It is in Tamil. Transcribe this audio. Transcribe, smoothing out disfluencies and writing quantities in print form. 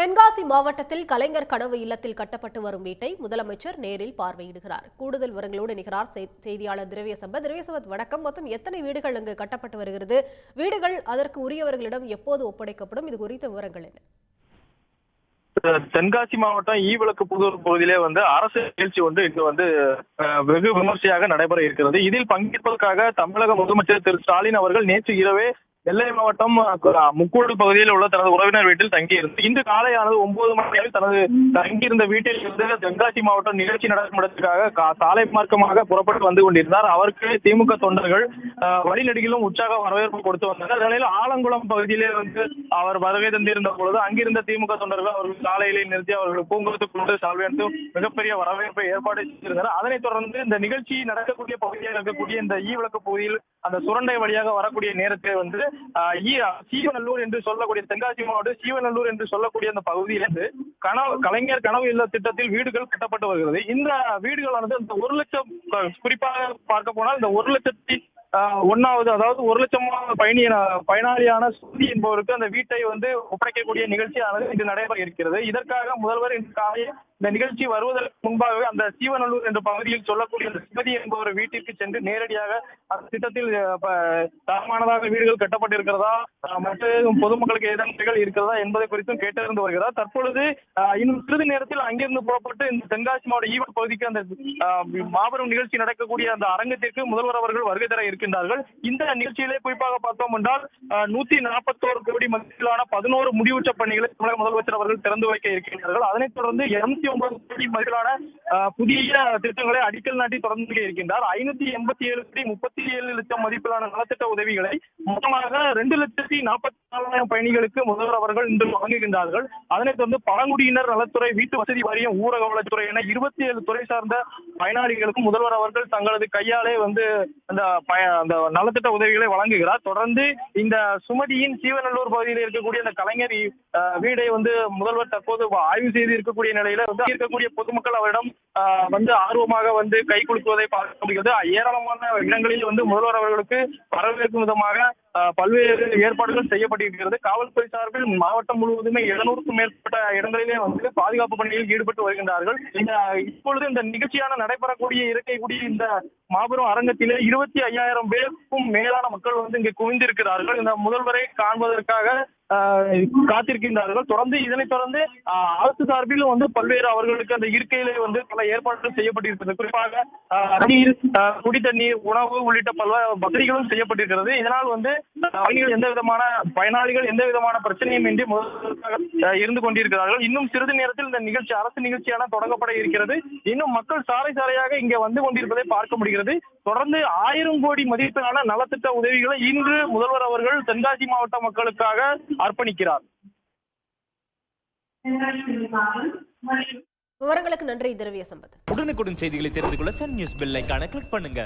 தென்காசி மாவட்டத்தில் கலைஞர் கனவு இல்லத்தில் கட்டப்பட்டு வரும் வீட்டை முதலமைச்சர் நேரில் பார்வையிடுகிறார். கூடுதல் விவரங்களோடு இணைகிறார் செய்தியாளர் திரவிய சம்பத். வணக்கம். மொத்தம் எத்தனை வீடுகள் அங்கு கட்டப்பட்டு வருகிறது? வீடுகள் அதற்கு உரியவர்களிடம் எப்போது ஒப்படைக்கப்படும்? இது குறித்த விவரங்கள் என்ன? தென்காசி மாவட்டம் ஈவிளக்கு புதூர் பகுதியிலே அரசு நிகழ்ச்சி இங்கு வெகு விமர்சையாக நடைபெற இருக்கிறது. இதில் பங்கேற்பதற்காக தமிழக முதலமைச்சர் திரு ஸ்டாலின் அவர்கள் நேற்று இரவே நெல்லை மாவட்டம் முக்கூடு பகுதியில் உள்ள தனது உறவினர் வீட்டில் தங்கியிருந்தது. இன்று காலையானது 9 மணி அளவில் தனது தங்கியிருந்த வீட்டில் இருந்து தென்காசி மாவட்டம் நிகழ்ச்சி நடக்கும் இடத்திற்காக சாலை மார்க்கமாக புறப்பட்டு வந்து கொண்டிருந்தார். அவருக்கு திமுக தொண்டர்கள் வழிநெடுகிலும் உற்சாக வரவேற்பு கொடுத்து வந்தனர். நிலையில் ஆலங்குளம் பகுதியிலே அவர் வருகை தந்திருந்த பொழுது அங்கிருந்த திமுக தொண்டர்கள் அவர்கள் சாலையிலே நிறுத்தி அவர்கள் பூங்கொத்து கொண்டு சால்வையடித்து மிகப்பெரிய வரவேற்பை ஏற்பாடு செய்திருந்தனர். அதனைத் தொடர்ந்து இந்த நிகழ்ச்சி நடக்கக்கூடிய பகுதியாக இருக்கக்கூடிய இந்த ஈவிளக்கு பகுதியில் அந்த சுரண்டை வழியாக வரக்கூடிய நேரத்தில் சீவநல்லூர் என்று சொல்லக்கூடிய தென்காசி மாவட்டம் சீவநல்லூர் என்று சொல்லக்கூடிய அந்த பகுதியிலிருந்து கலைஞர் கனவு இல்ல திட்டத்தில் வீடுகள் கட்டப்பட்டு வருகிறது. இந்த வீடுகளானது அந்த 1 லட்சம், குறிப்பாக பார்க்க போனால் இந்த 1,01,000 அதாவது 1 லட்சம் பயனாளியான சுருதி என்பவருக்கு அந்த வீட்டை ஒப்படைக்கக்கூடிய நிகழ்ச்சியானது இன்று நடைபெற இருக்கிறது. இதற்காக முதல்வர் இன்று காலை இந்த நிகழ்ச்சி வருவதற்கு முன்பாகவே அந்த சீவநல்லூர் என்ற பகுதியில் சொல்லக்கூடிய அந்த சுமதி என்பவர் வீட்டிற்கு சென்று நேரடியாக அந்த திட்டத்தில் தரமானதாக வீடுகள் கட்டப்பட்டிருக்கிறதா, மற்றும் பொதுமக்களுக்கு ஏதாவது இருக்கிறதா என்பதை குறித்தும் கேட்டறிந்து வருகிறார். தற்பொழுது இன்னும் சிறிது நேரத்தில் அங்கிருந்து புறப்பட்டு இந்த தென்காசி மாவட்ட ஈவன் பகுதிக்கு அந்த மாபெரும் நிகழ்ச்சி நடக்கக்கூடிய அந்த அரங்கத்திற்கு முதல்வர் அவர்கள் வருகை தர இருக்கின்றார்கள். இந்த நிகழ்ச்சியிலே குறிப்பாக பார்த்தோம் என்றால் 141 கோடி மதிப்பிலான 11 முடிவுற்ற பணிகளை தமிழக முதலமைச்சர் அவர்கள் திறந்து வைக்க இருக்கின்றார்கள். அதனைத் தொடர்ந்து 209 கோடி மதிப்பிலான புதிய திட்டங்களை அடிக்கல் நாட்டி தொடர்ந்து இருக்கின்றார். 587 கோடி 37 லட்சம் மதிப்பிலான நலத்திட்ட உதவிகளை மொத்தமாக 2,44,000 பயணிகளுக்கு முதல்வர் அவர்கள் இன்று வழங்குகின்றார்கள். அதனைத் தொடர்ந்து பழங்குடியினர் நலத்துறை, வீட்டு வசதி வாரியம், ஊரக வளத்துறை என 27 துறை சார்ந்த பயனாளிகளுக்கும் முதல்வர் அவர்கள் தங்களது கையாலே அந்த நலத்திட்ட உதவிகளை வழங்குகிறார். தொடர்ந்து இந்த சுமதியின் சீவநல்லூர் பகுதியில் இருக்கக்கூடிய அந்த கலைஞர் வீடை முதல்வர் தற்போது ஆய்வு செய்து இருக்கக்கூடிய நிலையில இருக்கக்கூடிய பொதுமக்கள் அவரிடம் ஆர்வமாக கை குலுக்குவதை பார்க்க முடிகிறது. ஏராளமான இடங்களில் முதல்வர் அவர்களுக்கு வரவேற்கும் விதமாக பல்வேறு ஏற்பாடுகள் செய்யப்பட்டிருக்கிறது. காவல்துறை சார்பில் மாவட்டம் முழுவதுமே 700க்கும் மேற்பட்ட இடங்களிலே பாதுகாப்பு பணியில் ஈடுபட்டு வருகின்றார்கள். இப்பொழுது இந்த நிகழ்ச்சியான நடைபெறக்கூடிய இருக்கக்கூடிய இந்த மாபெரும் அரங்கத்திலே 25,000 பேருக்கும் மேலான மக்கள் இங்கு குவிந்திருக்கிறார்கள். இந்த முதல்வரை காண்பதற்காக காத்திருக்கின்றார்கள். தொடர்ந்து இதனைத் தொடர்ந்து அரசு சார்பில் பல்வேறு அவர்களுக்கு அந்த இருக்கையிலே பல ஏற்பாடுகள் செய்யப்பட்டிருக்கிறது. குறிப்பாக நீர், குடித்தண்ணீர், உணவு உள்ளிட்ட பல்வேறு வசதிகளும் செய்யப்பட்டிருக்கிறது. இதனால் பயனாளிகள் எந்த விதமான பிரச்சனையும் இன்றி முதல்வராக இருந்து கொண்டிருக்கிறார்கள். இன்னும் சிறிது நேரத்தில் இந்த நிகழ்ச்சி அரசு நிகழ்ச்சியான தொடங்கப்பட இருக்கிறது. இன்னும் மக்கள் சாலை சாலையாக இங்கே வந்து கொண்டிருப்பதை பார்க்க முடிகிறது. தொடர்ந்து 1000 கோடி மதிப்பிலான நலத்திட்ட உதவிகளை இன்று முதல்வர் அவர்கள் தென்காசி மாவட்ட மக்களுக்காக அர்ப்பணிக்கிறார். விவரங்களுக்கு நன்றி திரவிய சம்பத். உடனுக்குடன் செய்திகளை தெரிந்து கொள்ள சன் நியூஸ் பெல் ஐகானை கிளிக் பண்ணுங்க.